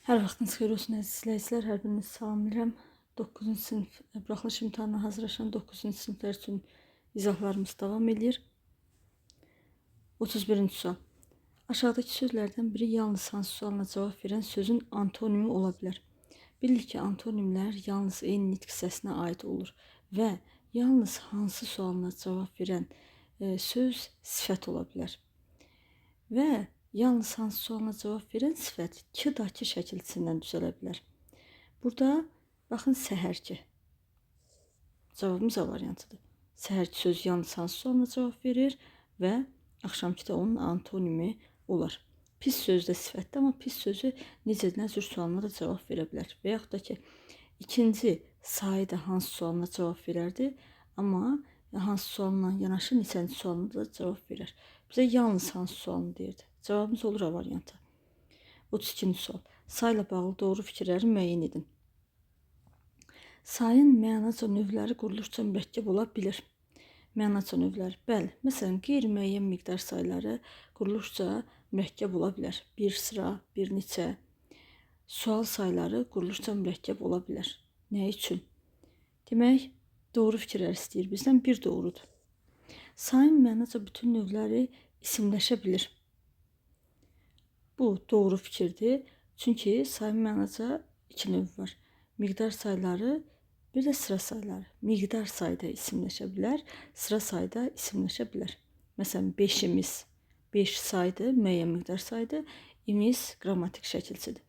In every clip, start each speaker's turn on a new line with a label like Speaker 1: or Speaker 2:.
Speaker 1: Hər vaxtınız xeyir olsun əziz izləyicilər. Hər birinizi salamlayıram. 9-cu sinif buraxılış imtahanına hazırlaşan 9-cu siniflər üçün izahlarımız davam edir. 31-ci sual. Aşağıdakı sözlərdən biri yalnız hansı sualına cavab verən sözün antonimi ola bilər? Bilirik ki, antonimlər yalnız eyni nitq hissəsinə aid olur və yalnız hansı sualına cavab verən söz sifət ola bilər. Və yalnız hansı sualına cavab verən sifət ki-daki şəkilçisindən düzələ bilər. Burada baxın səhərki. Cavabımız A variantıdır. Səhərki söz yalnız hansı sualına cavab verir və axşamki da onun antonimi olar. Pis söz də sifətdir, amma pis sözü necə nə cür sualına da cavab verə bilər. Və yaxud da ki, ikinci sayı da hansı sualına cavab verərdi, amma hansı sualına yanaşı neçənci sualına da cavab verər. Bizə yalnız hansı sualını deyirdi. Cavabımız olur A variantı. 32-ci sual. Sayla bağlı doğru fikirləri müəyyən edin. Sayın mənaca növləri quruluşca mürəkkəb ola bilir. Mənaca növləri. Bəli, məsələn, qeyri-müəyyən miqdar sayları quruluşca mürəkkəb ola bilər. Bir sıra, bir neçə. Sual sayları quruluşca mürəkkəb ola bilər. Nə üçün? Demək, doğru fikirlər istəyir bizdən. Bir doğrudur. Sayın mənaca bütün növləri isimləşə bilir. Bu doğru fikirdir. Çünki sayın mənaca iki növ var. Miqdar sayları, bir də sıra sayları. Miqdar sayda isimləşə bilər, sıra sayda isimləşə bilər. Məsələn, 5-imiz 5 saydı, müəyyən miqdar saydı. İmiz qrammatik şəkilçidir.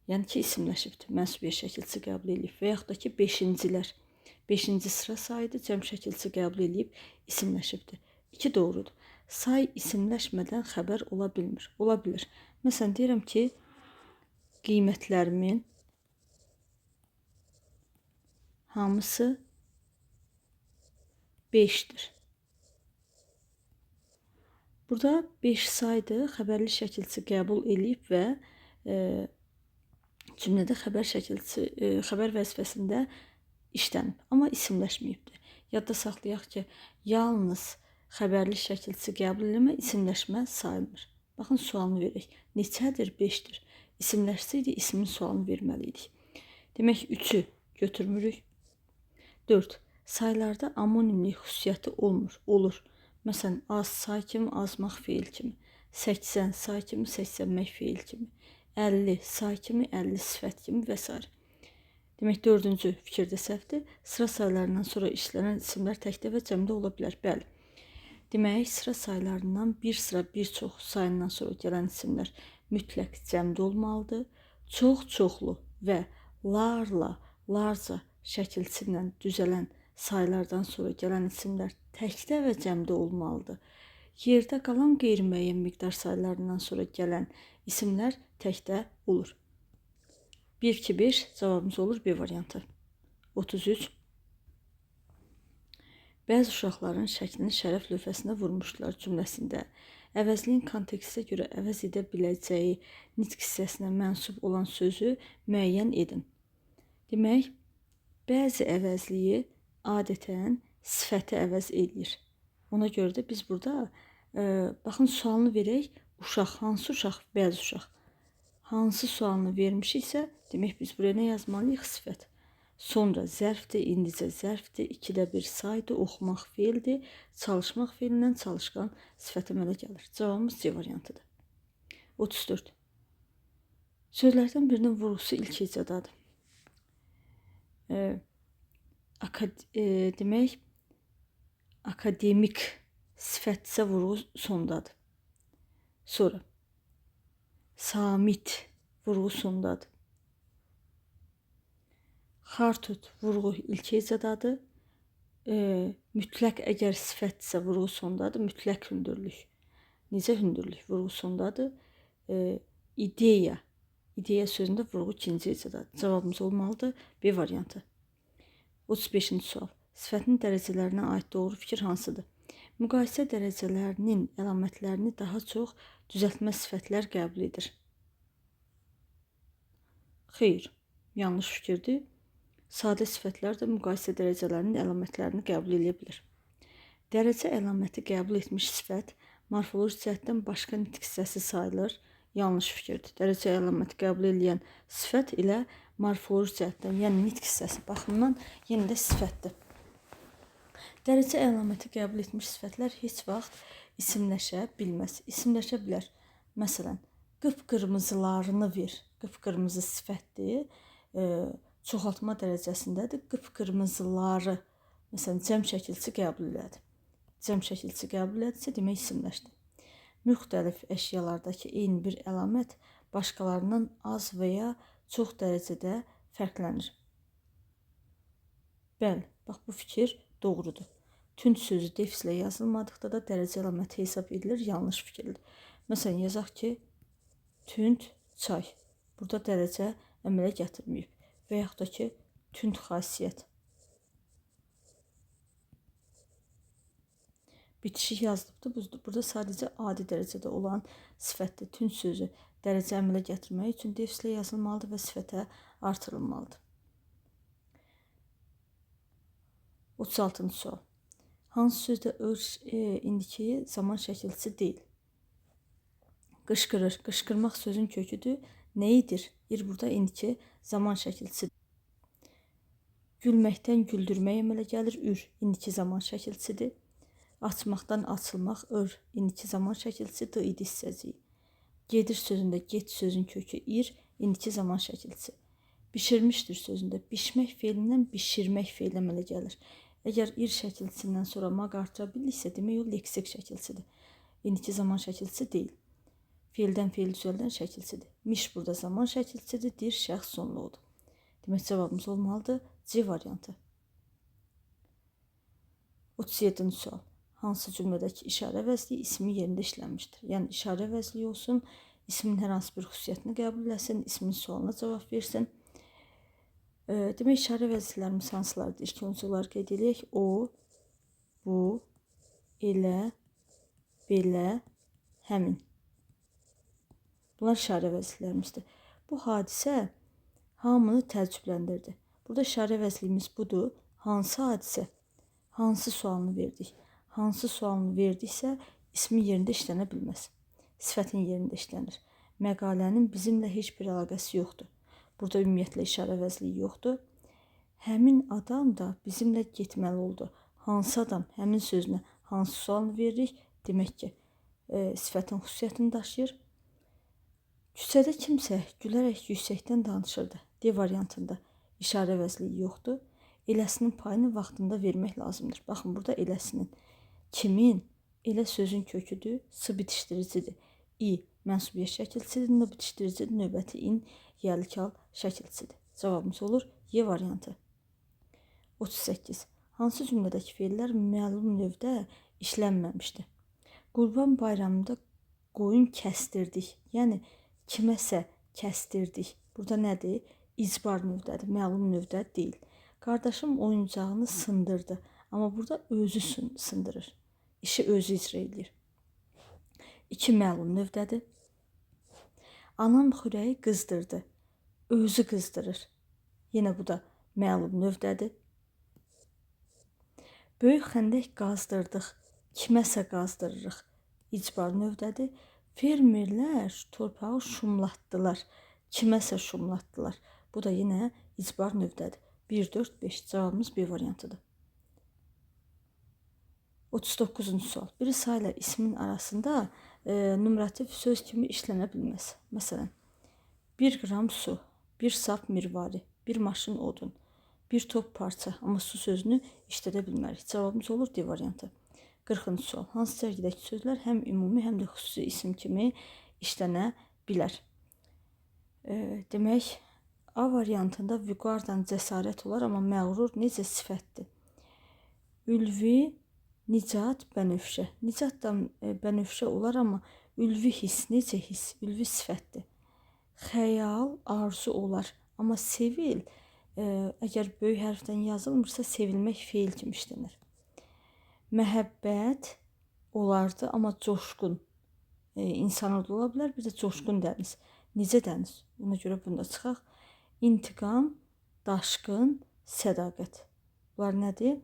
Speaker 1: Yəni ki, isimləşibdir. Mənsubiyyət şəkilçisi qəbul edib. Və yaxud da ki, 5-cilər 5-ci sıra saydı, cəm şəkilçisi qəbul edib, isimləşibdir. İki doğrudur. Say isimləşmədən xəbər ola bilmir. Ola bilir. Məsələn, deyirəm ki, qiymətlərimin hamısı 5'dir. Burada 5 saydı, xəbərli şəkilçisi qəbul edib və cümlədə xəbər vəzifəsində işlənib, amma isimləşməyibdir. Yadda saxlayaq ki, yalnız xəbərli şəkilçisi qəbul eləmə, isimləşmə sayılmır. Baxın, sualını verək. Neçədir? 5'dir. İsimləşsəydi, ismin sualını verməliydik. Demək, 3'ü götürmürük. 4. Saylarda amonimlik xüsusiyyəti olmur. Olur. Məsələn, az say kimi, azmaq feil kimi. 80 say kimi, 80mək feil kimi. 50 say kimi, 50 sifət kimi və s. Demək, 4-cü fikirdə səhvdir. Sıra saylarından sonra işlənən isimlər təkdə və cəmdə ola bilər. Bəli. Demək, sıra saylarından bir sıra bir çox sayından sonra gələn isimlər mütləq cəmdə olmalıdır. Çox-çoxlu və larla, larca şəkilçisi ilə düzələn saylardan sonra gələn isimlər təkdə və cəmdə olmalıdır. Yerdə qalan qeyri-müəyyən miqdar saylarından sonra gələn isimlər təkdə olur. 1-2-1 cavabımız olur B variantı. 33. Bəzi uşaqların şəklini şərəf lövhəsinə vurmuşlar cümləsində əvəzliyin kontekstə görə əvəz edə biləcəyi nitq hissəsinə mənsub olan sözü müəyyən edin. Demək, bəzi əvəzliyi adətən sifəti əvəz edir. Ona görə də biz burada baxın, sualını verək. Uşaq, hansı uşaq? Bəzi uşaq. Hansı sualını vermişiksə, demək biz buraya nə yazmalıyıq? Sifət. Sonra zərfdir, indicə zərfdir, 2-də 1 saydır, oxumaq feildir, çalışmaq feilindən çalışqan sifət əmələ gəlir. Cavabımız C variantıdır. 34. Sözlərdən birinin vurğusu ilk hecadadır. Demək, akademik sifətsə vurğu sondadır. Sonra samit vurğu sondadır. Xartut vurğu ilk hecadadır. Mütləq əgər sifətsə vurğu sondadır. Mütləq hündürlük. Necə hündürlük? Vurğu sondadır. İdeya sözündə vurğu ikinci hecadadır. Cavabımız olmalıdır B variantı. 35-ci sual. Sifətin dərəcələrinə aid doğru fikir hansıdır? Müqayisə dərəcələrinin əlamətlərini daha çox düzəltmə sifətlər qəbul edir. Xeyr, yanlış fikirdir. Sadə sifətlər də müqayisə dərəcələrinin əlamətlərini qəbul edə bilir. Dərəcə əlaməti qəbul etmiş sifət morfoloji cəhətdən başqa nitq hissəsi sayılır. yanlış fikirdir. Dərəcə əlaməti qəbul edən sifət ilə morfoloji cəhətdən, yəni nitq hissəsi baxımından yenə də sifətdir. Dərəcə əlaməti qəbul etmiş sifətlər heç vaxt isimləşə bilməz. İsimləşə bilər. Məsələn, qıpqırmızılarını ver. Qıpqırmızı sifətdir. Çoxaltma dərəcəsindədir. Qıpqırmızıları, məsələn, cəm şəkilçisi qəbul elədi. Cəm şəkilçisi qəbul elədirsə, demək isimləşdi. Müxtəlif əşyalardakı eyni bir əlamət başqalarından az və ya çox dərəcədə fərqlənir. Bəli, bax bu fikir doğrudur. Tünd sözü defislə yazılmadıqda da dərəcə əlaməti hesab edilir, yanlış fikirdir. Məsələn, yazaq ki, tünd çay. Burada dərəcə əmələ gətirməyib. Və yaxud da ki, tünd xasiyyət. Bitişik yazılıbdır. Burada sadəcə adi dərəcədə olan sifətdir. Tünd sözü dərəcə əmələ gətirmək üçün defislə yazılmalıdır və sifətə artırılmalıdır. 36-cı sual. Hansı sözdə indiki zaman şəkilçisi deyil? Qışqırır. Qışqırmaq sözün köküdür. Nəyidir? Burada indiki zaman şəkilçisidir. Gülməkdən güldürmək əmələ gəlir. Ür indiki zaman şəkilçisidir. Açmaqdan açılmaq, indiki zaman şəkilçisi, idi hissəciyi. Gedir sözündə get sözün kökü ir, indiki zaman şəkilçisi. Bişirmişdir sözündə bişmək feilindən bişirmək feili əmələ gəlir. Əgər ir şəkilçisindən sonra maq artıra bilirsə, demək o leksik şəkilçisidir. İndiki zaman şəkilçisi deyil. Feildən feil düzəldən şəkilçisidir. Miş burada zaman şəkilçisidir, dir şəxs sonluğudur. Demək cavabımız olmalıdır C variantı. 37-ci sual. Hansı cümlədəki işarə vəzliyi ismin yerində işlənmişdir? Yəni, işarə vəzliyi olsun, ismin hər hansı bir xüsusiyyətini qəbul etsin, ismin sualına cavab versin. Demək, işarə vəzliklərimiz hansılardır? İlk unsurlar qeyd edək. O, bu, elə, belə, həmin. Bunlar işarə vəzliklərimizdir. Bu hadisə hamını təəccübləndirdi. Burada işarə vəzliyimiz budur. Hansı hadisə? Hansı sualını verdik? Hansı sualını verdiksə, ismin yerində işlənə bilməz. Sifətin yerində işlənir. Məqalənin bizimlə heç bir əlaqəsi yoxdur. Burada ümumiyyətlə işarə vəzliyi yoxdur. Həmin adam da bizimlə getməli oldu. Hansı adam? Həmin sözünə hansı sualını veririk? Demək ki, sifətin xüsusiyyətini daşıyır. Küçədə kimsə gülərək yüksəkdən danışırdı. D variantında işarə vəzliyi yoxdur. Eləsinin payını vaxtında vermək lazımdır. Baxın, burada eləsinin. Kimin? Elə sözün köküdür, s bitişdiricidir. İ mənsubiyyət şəkilçisidir, n bitişdiricidir, növbəti in yəlikal şəkilçisidir. Cavabımız olur Y variantı. 38. Hansı cümlədəki feillər məlum növdə işlənməmişdir? Qurban bayramında qoyun kəstirdik. Yəni, kiməsə kəstirdik. Burada nədir? İcbar növdədir, məlum növdə deyil. Qardaşım oyuncağını sındırdı. Amma burada özü sındırır. İşi özü icra edir. 2 məlum növdədir. Anam xörəyi qızdırdı. Özü qızdırır. Yenə bu da məlum növdədir. Böyük xəndək qazdırdıq. Kiməsə qazdırırıq. İcbar növdədir. Fermerlər torpağı şumlatdılar. Kiməsə şumlatdılar. Bu da yenə icbar növdədir. 1, 4, 5. Cavabımız B variantıdır. 39-cu sual. Biri sayla ismin arasında numerativ söz kimi işlənə bilməz. Məsələn, 1 qram su, 1 sap mirvari, 1 maşın odun, 1 top parça, amma su sözünü işlədə bilmərik. Cavabımız olur D variantı. 40-cı sual. Hansı sərgidəki sözlər həm ümumi, həm də xüsusi isim kimi işlənə bilər? Demək, A variantında vüqardan cəsarət olar, amma məğrur necə sifətdir? Ülvi, Nicat, bənövşə. Nicatdan bənövşə olar, amma ülvi his, necə his? Ülvi sifətdir. Xəyal, arzu olar, amma sevil, əgər böyük hərfdən yazılmırsa, sevilmək feil kimi işlənir. Məhəbbət olardı, amma coşqun insan ola bilər, bir də coşqun dəniz. Necə dəniz? Ona görə bunda çıxaq. İntiqam, daşqın, sədaqət. Bunlar nədir?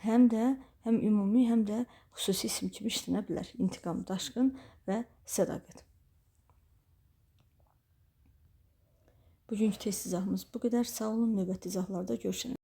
Speaker 1: Həm ümumi, həm də xüsusi isim kimi işlənə bilər. İntiqam, daşqın və sədaqət. Bugünkü test izahımız bu qədər. Sağ olun, növbəti izahlarda görüşənə.